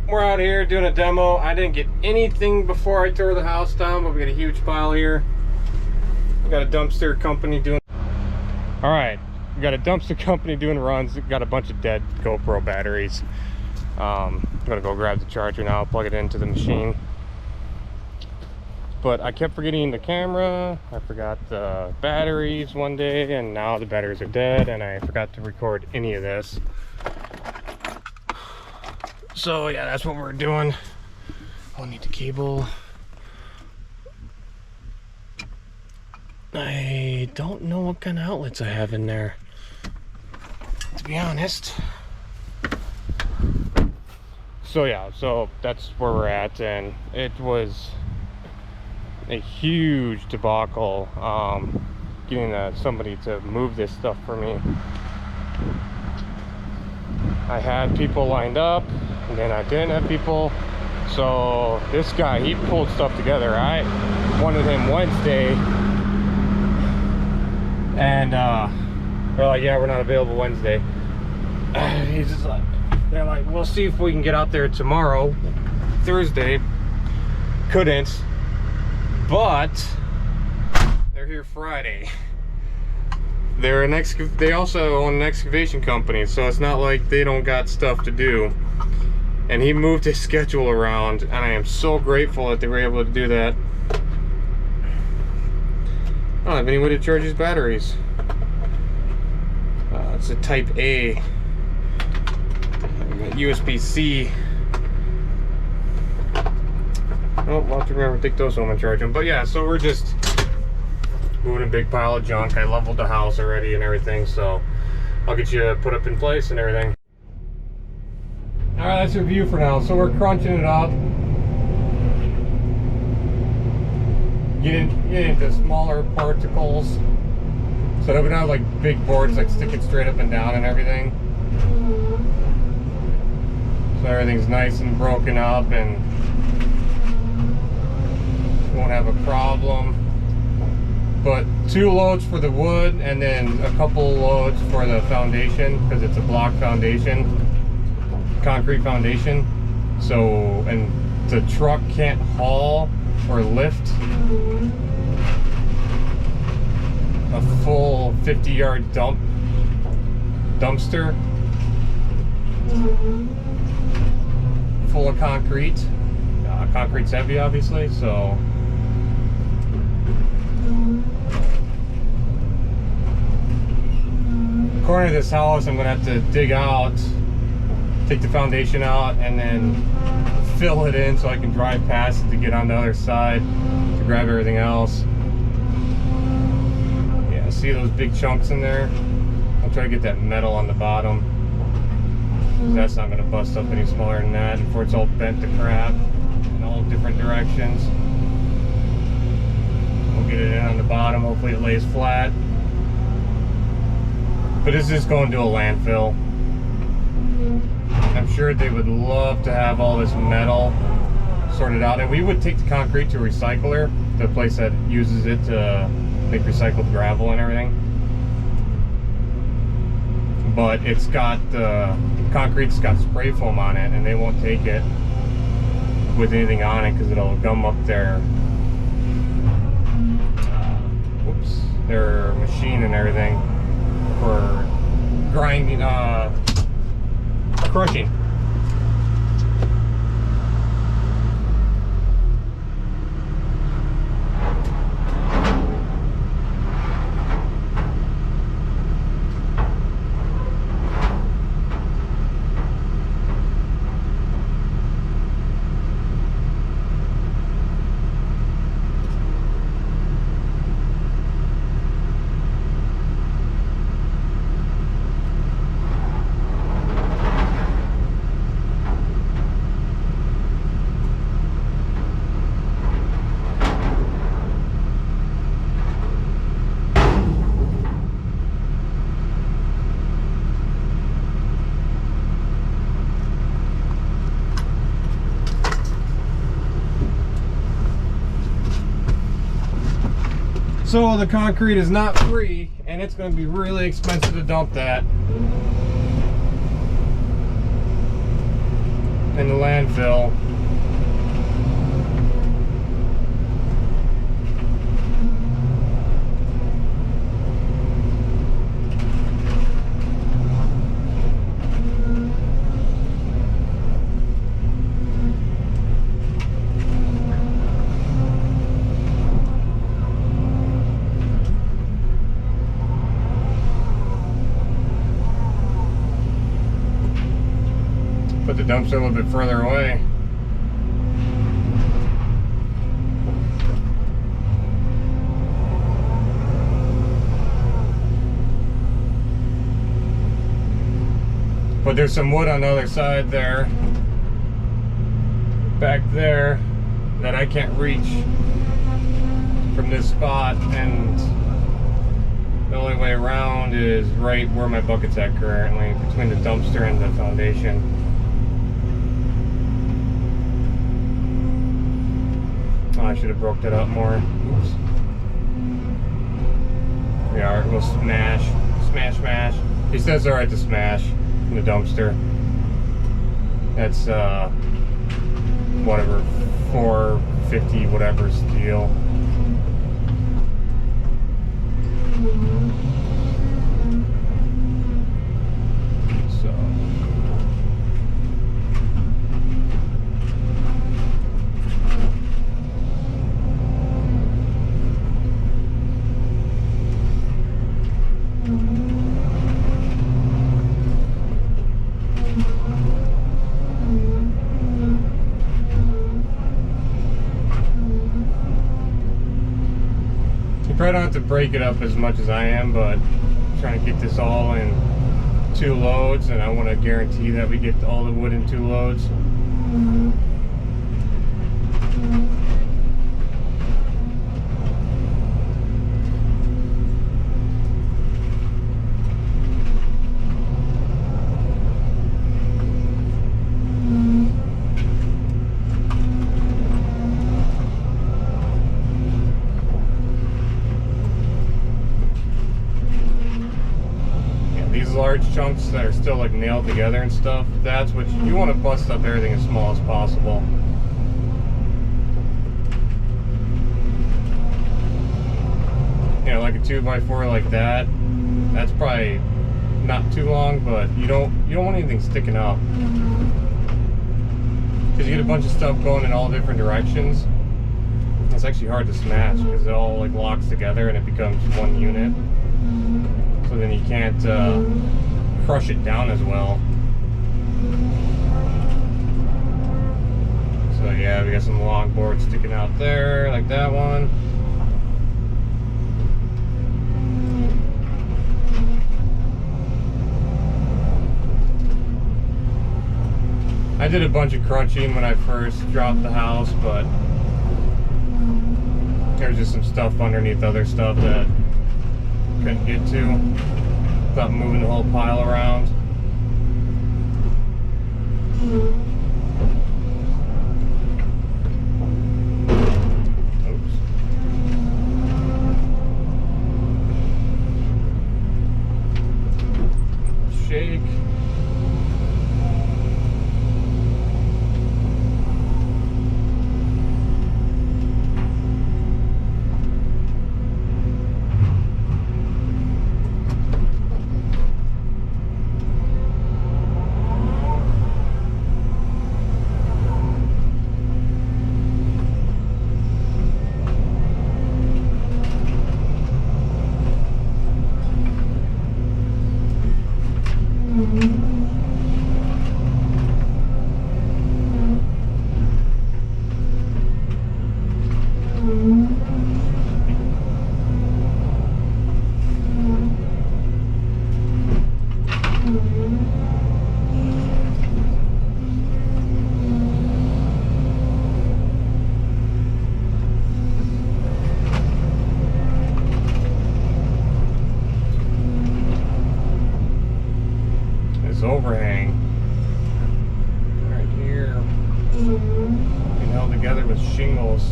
we're out here doing a demo. I didn't get anything before I tore the house down, but we got a huge pile here. We got a dumpster company doing. All right, we got a dumpster company doing runs. We got a bunch of dead GoPro batteries. I'm gonna go grab the charger now, plug it into the machine. But I kept forgetting the camera. I forgot the batteries one day, and now the batteries are dead, and I forgot to record any of this. So yeah, that's what we're doing. I'll need the cable. I don't know what kind of outlets I have in there, to be honest. So yeah, so that's where we're at, and it was a huge debacle getting somebody to move this stuff for me. I had people lined up, and then I didn't have people. So this guy, he pulled stuff together. I wanted him Wednesday, and they're like, yeah, we're not available Wednesday. He's just like, they're like, we'll see if we can get out there tomorrow, Thursday. Couldn't, but they're here Friday. They also own an excavation company, so it's not like they don't got stuff to do. And he moved his schedule around, and I am so grateful that they were able to do that. I don't have any way to charge his batteries. It's a Type A. USB-C. Oh, I'll have to remember to take those home and charge them. But yeah, so we're just moving a big pile of junk. I leveled the house already and everything, so I'll get you put up in place and everything. All right, that's your view for now. So we're crunching it up, getting into smaller particles, so that we don't have like big boards like sticking straight up and down and everything. So everything's nice and broken up and won't have a problem. But 2 loads for the wood, and then a couple loads for the foundation, because it's a block foundation, concrete foundation. So, and the truck can't haul or lift a full 50-yard dumpster full of concrete. Concrete's heavy, obviously, so corner of this house, I'm gonna have to dig out, take the foundation out, and then fill it in so I can drive past it to get on the other side to grab everything else. Yeah, see those big chunks in there? I'll try to get that metal on the bottom. That's not gonna bust up any smaller than that before it's all bent to crap in all different directions. We'll get it in on the bottom, hopefully it lays flat. But this is going to a landfill. I'm sure they would love to have all this metal sorted out. And we would take the concrete to a recycler, the place that uses it to make recycled gravel and everything. But it's got, the concrete's got spray foam on it, and they won't take it with anything on it because it'll gum up their their machine and everything for grinding, crushing. So the concrete is not free, and it's going to be really expensive to dump that. in the landfill. Put the dumpster a little bit further away. But there's some wood on the other side there, back there, that I can't reach from this spot, and the only way around is right where my bucket's at currently, between the dumpster and the foundation. Oh, I should have broke that up more. Oops. Yeah, we'll smash. Smash. He says alright to smash in the dumpster. That's whatever, 450 whatever steel. I don't have to break it up as much as I am, but I'm trying to get this all in 2 loads, and I want to guarantee that we get all the wood in 2 loads. Large chunks that are still like nailed together and stuff, that's what you want to bust up everything as small as possible. You know, like a 2x4 like that, that's probably not too long, but you don't want anything sticking up, because you get a bunch of stuff going in all different directions. It's actually hard to smash because it all like locks together and it becomes one unit. So then you can't crush it down as well. So yeah, we got some long boards sticking out there, like that one. I did a bunch of crunching when I first dropped the house, but there's just some stuff underneath other stuff that couldn't get to without moving the whole pile around. Oops. Shake. Overhang right here, and held together with shingles.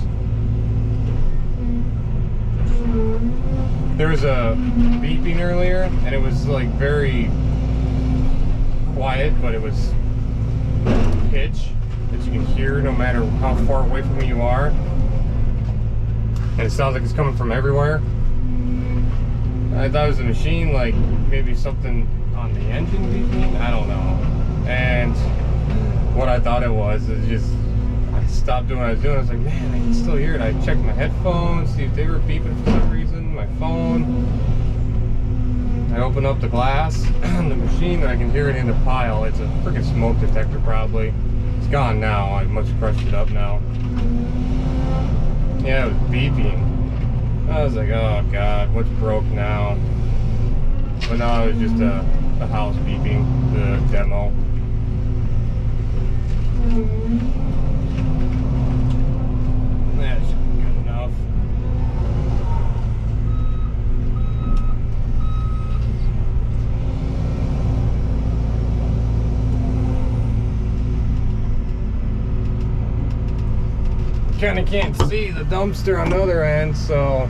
There was a beeping earlier, and it was like very quiet, but it was pitch that you can hear no matter how far away from you are. And it sounds like it's coming from everywhere. I thought it was a machine, like maybe something on the engine beeping, I don't know. And what I thought it was is just, I stopped doing what I was doing. I was like, man, I can still hear it. I checked my headphones, see if they were beeping for some reason, my phone. I open up the glass on the machine and I can hear it in the pile. It's a freaking smoke detector probably. It's gone now. I must have crushed it up now. Yeah, it was beeping. I was like, oh god, what's broke now? But no, it was just a house beeping, the demo. That should be good enough. Kind of can't see the dumpster on the other end, so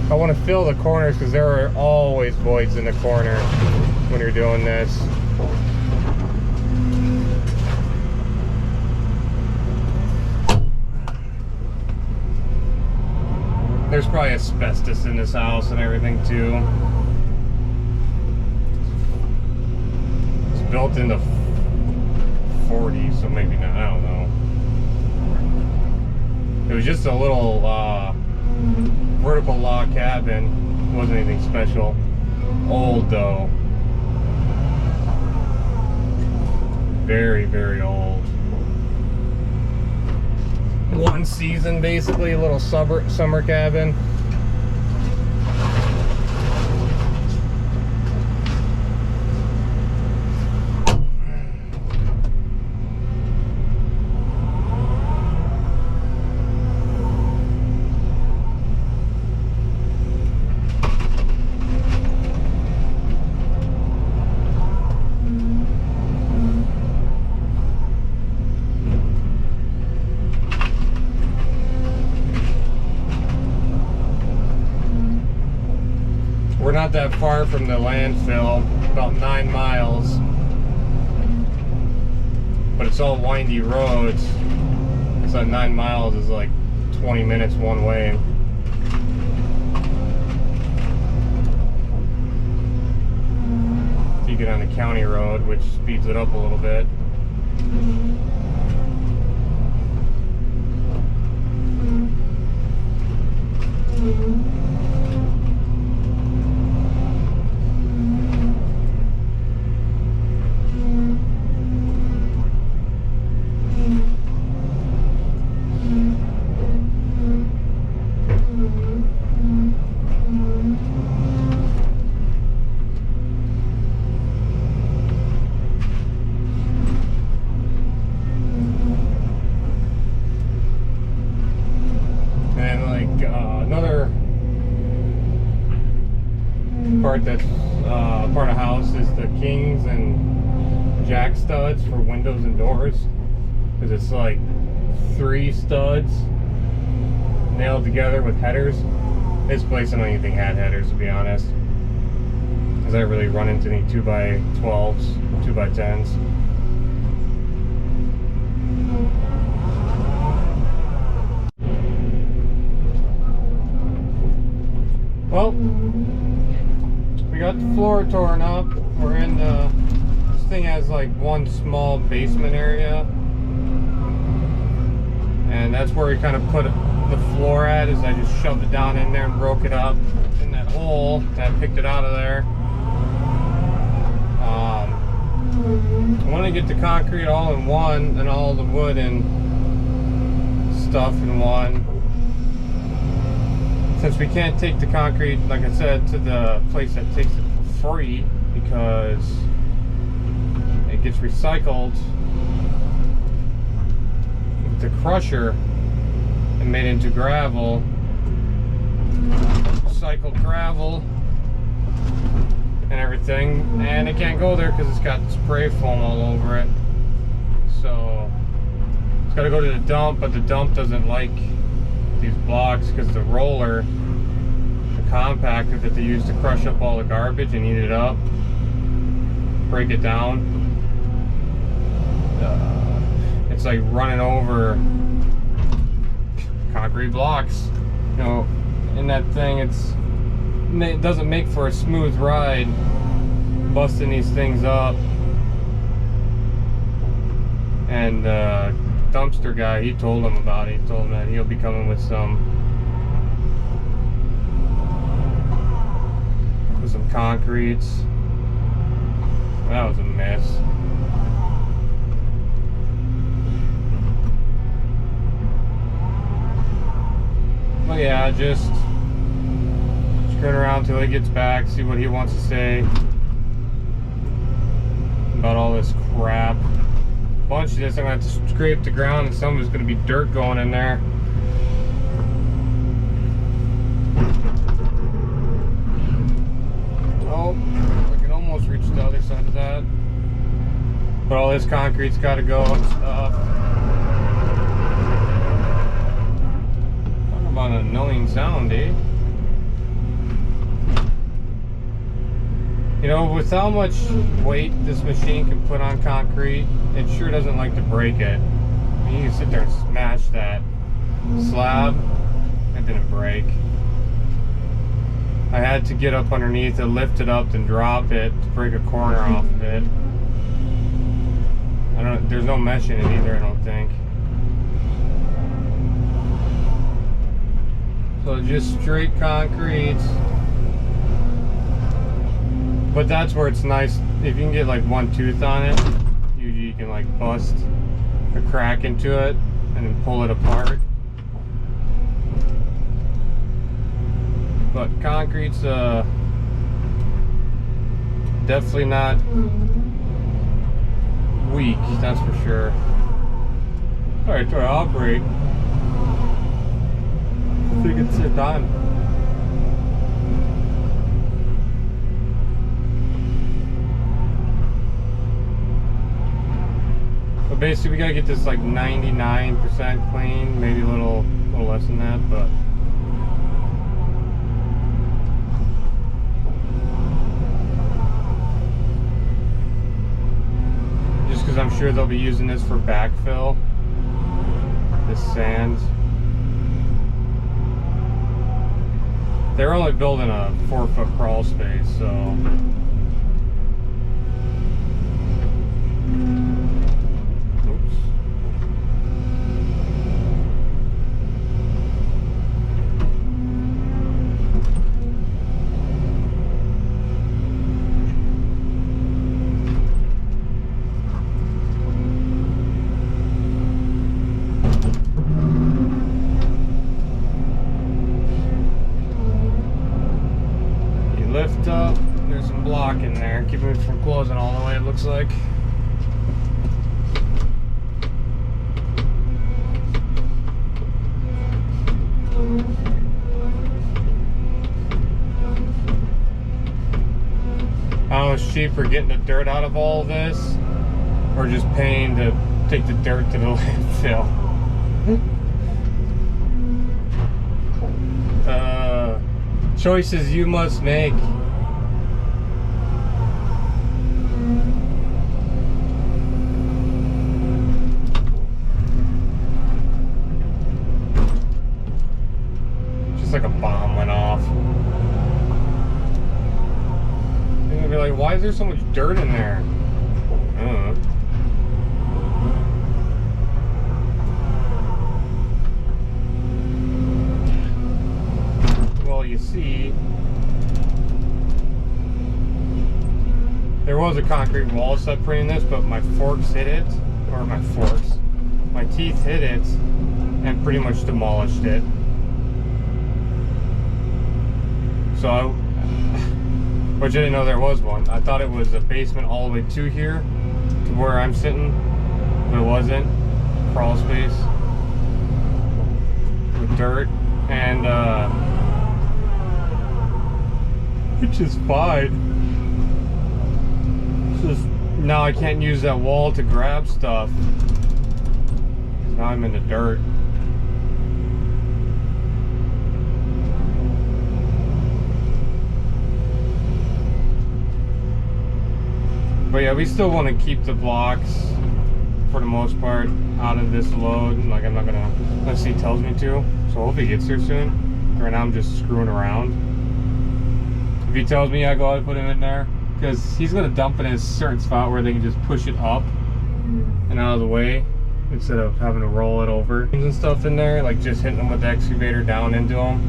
I want to fill the corners because there are always voids in the corner when you're doing this. There's probably asbestos in this house and everything too. It's built in the 40s, so maybe not, I don't know. It was just a little vertical log cabin. It wasn't anything special. Old though. Very, very old. One season basically, a little summer cabin. We're not that far from the landfill, about 9 miles, but it's all windy roads, so 9 miles is like 20 minutes one way. If you get on the county road, which speeds it up a little bit. Part that's part of house is the kings and jack studs for windows and doors, because it's like 3 studs nailed together with headers. This place I don't even think had headers, to be honest, because I really run into any 2x12s, 2x10s. Well, we got the floor torn up. We're in the, this thing has like one small basement area, and that's where we kind of put the floor at, is I just shoved it down in there and broke it up in that hole. I picked it out of there. I want to get the concrete all in one and all the wood and stuff in one. Since we can't take the concrete, like I said, to the place that takes it for free, because it gets recycled with the crusher and made into gravel, recycled gravel and everything, and it can't go there because it's got spray foam all over it. So it's got to go to the dump, but the dump doesn't like these blocks because the roller, the compactor that they use to crush up all the garbage and eat it up, break it down, it's like running over concrete blocks. You know, in that thing, it doesn't make for a smooth ride, busting these things up. And dumpster guy, he told him about it. He told him that he'll be coming with some concretes. That was a mess. But yeah, just screwing around till he gets back, see what he wants to say about all this crap. A bunch of this I'm going to have to scrape the ground, and some of it's going to be dirt going in there. Oh, I can almost reach the other side of that. But all this concrete's got to go and stuff. Talk about an annoying sound, eh? You know, with how much weight this machine can put on concrete, it sure doesn't like to break it. I mean, you can sit there and smash that slab, it didn't break. I had to get up underneath it, lift it up, and drop it to break a corner off of it. There's no mesh in it either, I don't think. So just straight concrete. But that's where it's nice, if you can get like one tooth on it, usually you can like bust a crack into it and then pull it apart. But concrete's definitely not weak, that's for sure. Alright, try to operate. I think it's your time. But basically we gotta get this like 99% clean, maybe a little less than that, but just because I'm sure they'll be using this for backfill, this sand. They're only building a 4-foot crawl space, so up, there's some block in there, keeping it from closing all the way, it looks like. I don't know if it's cheaper getting the dirt out of all of this, or just paying to take the dirt to the landfill. Choices you must make. Just like a bomb went off. You're gonna be like, why is there so much dirt in there? I don't know. You see, there was a concrete wall separating this, but my forks hit it, or my teeth hit it and pretty much demolished it. So which I didn't know there was one. I thought it was a basement all the way to here, to where I'm sitting, but it wasn't. Crawl space with dirt, and which is fine. It's just now I can't use that wall to grab stuff, 'cause now I'm in the dirt. But yeah, we still want to keep the blocks for the most part out of this load. Like I'm not gonna, unless he tells me to. So hopefully he gets here soon. Right now I'm just screwing around. If he tells me I go ahead and put him in there, because he's gonna dump in a certain spot where they can just push it up and out of the way instead of having to roll it over and stuff in there, like just hitting them with the excavator down into them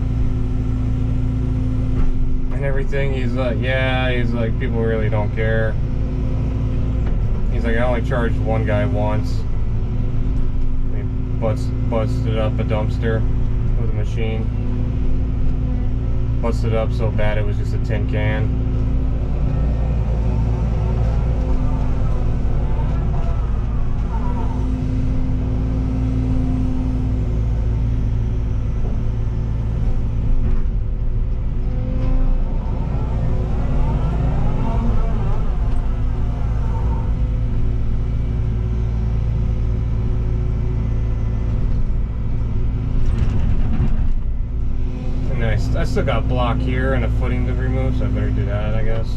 and everything. He's like, yeah, he's like, people really don't care. He's like, I only charged one guy once. He busted up a dumpster with a machine. Busted up so bad it was just a tin can. I still got block here and a footing to remove, so I better do that, I guess.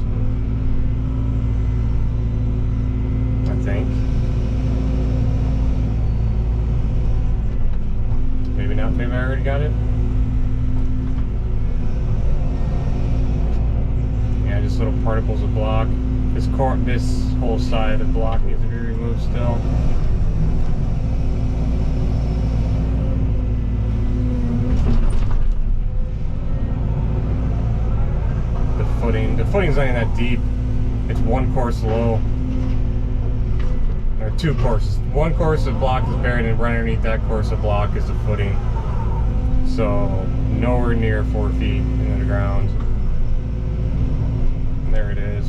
I think. Maybe not, maybe I already got it. Yeah, just little particles of block. This whole side of block needs to be removed still. The footing's not even that deep. It's one course low. Or two courses. One course of block is buried, and right underneath that course of block is the footing. So nowhere near 4 feet into the ground. And there it is.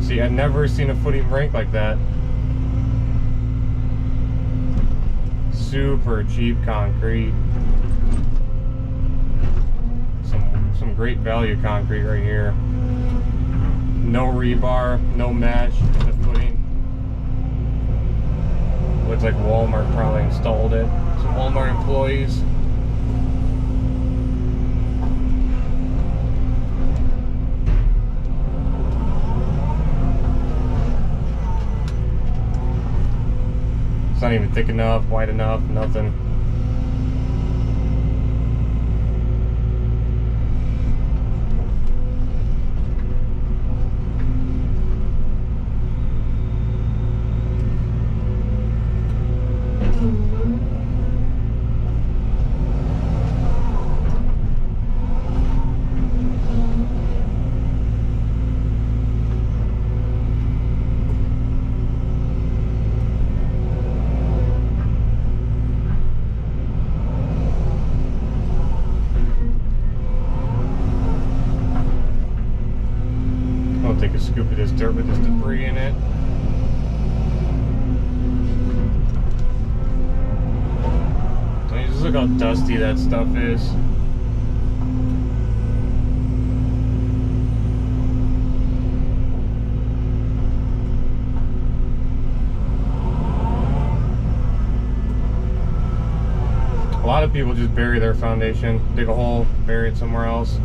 See, I've never seen a footing break like that. Super cheap concrete. Some great value concrete right here. No rebar, no mesh in the footing. Looks like Walmart probably installed it. Some Walmart employees. It's not even thick enough, wide enough, nothing. Take a scoop of this dirt with this debris in it. I mean, just look how dusty that stuff is. A lot of people just bury their foundation, dig a hole, bury it somewhere else.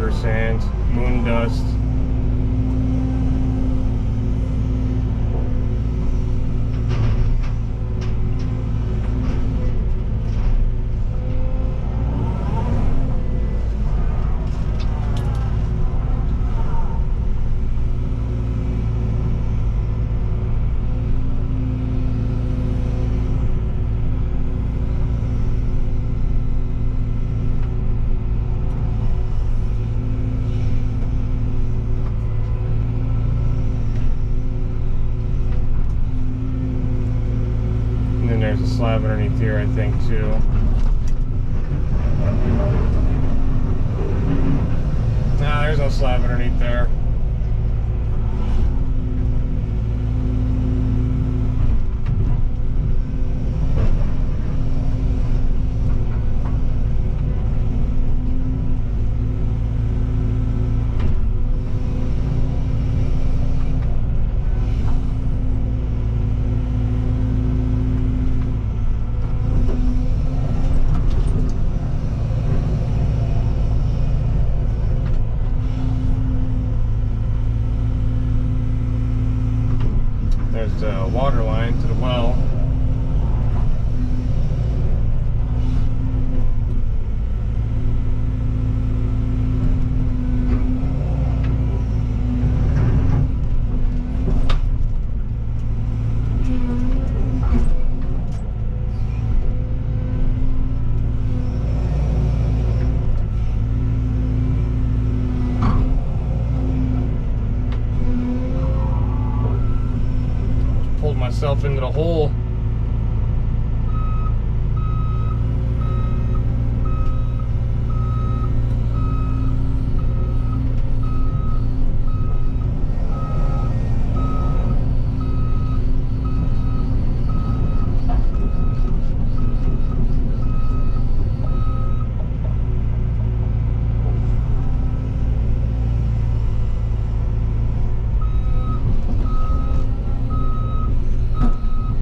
river sand, moon dust. There's a slab underneath here, I think, too. Nah, there's no slab underneath there. There's the water line to the well. Pulled myself into the hole.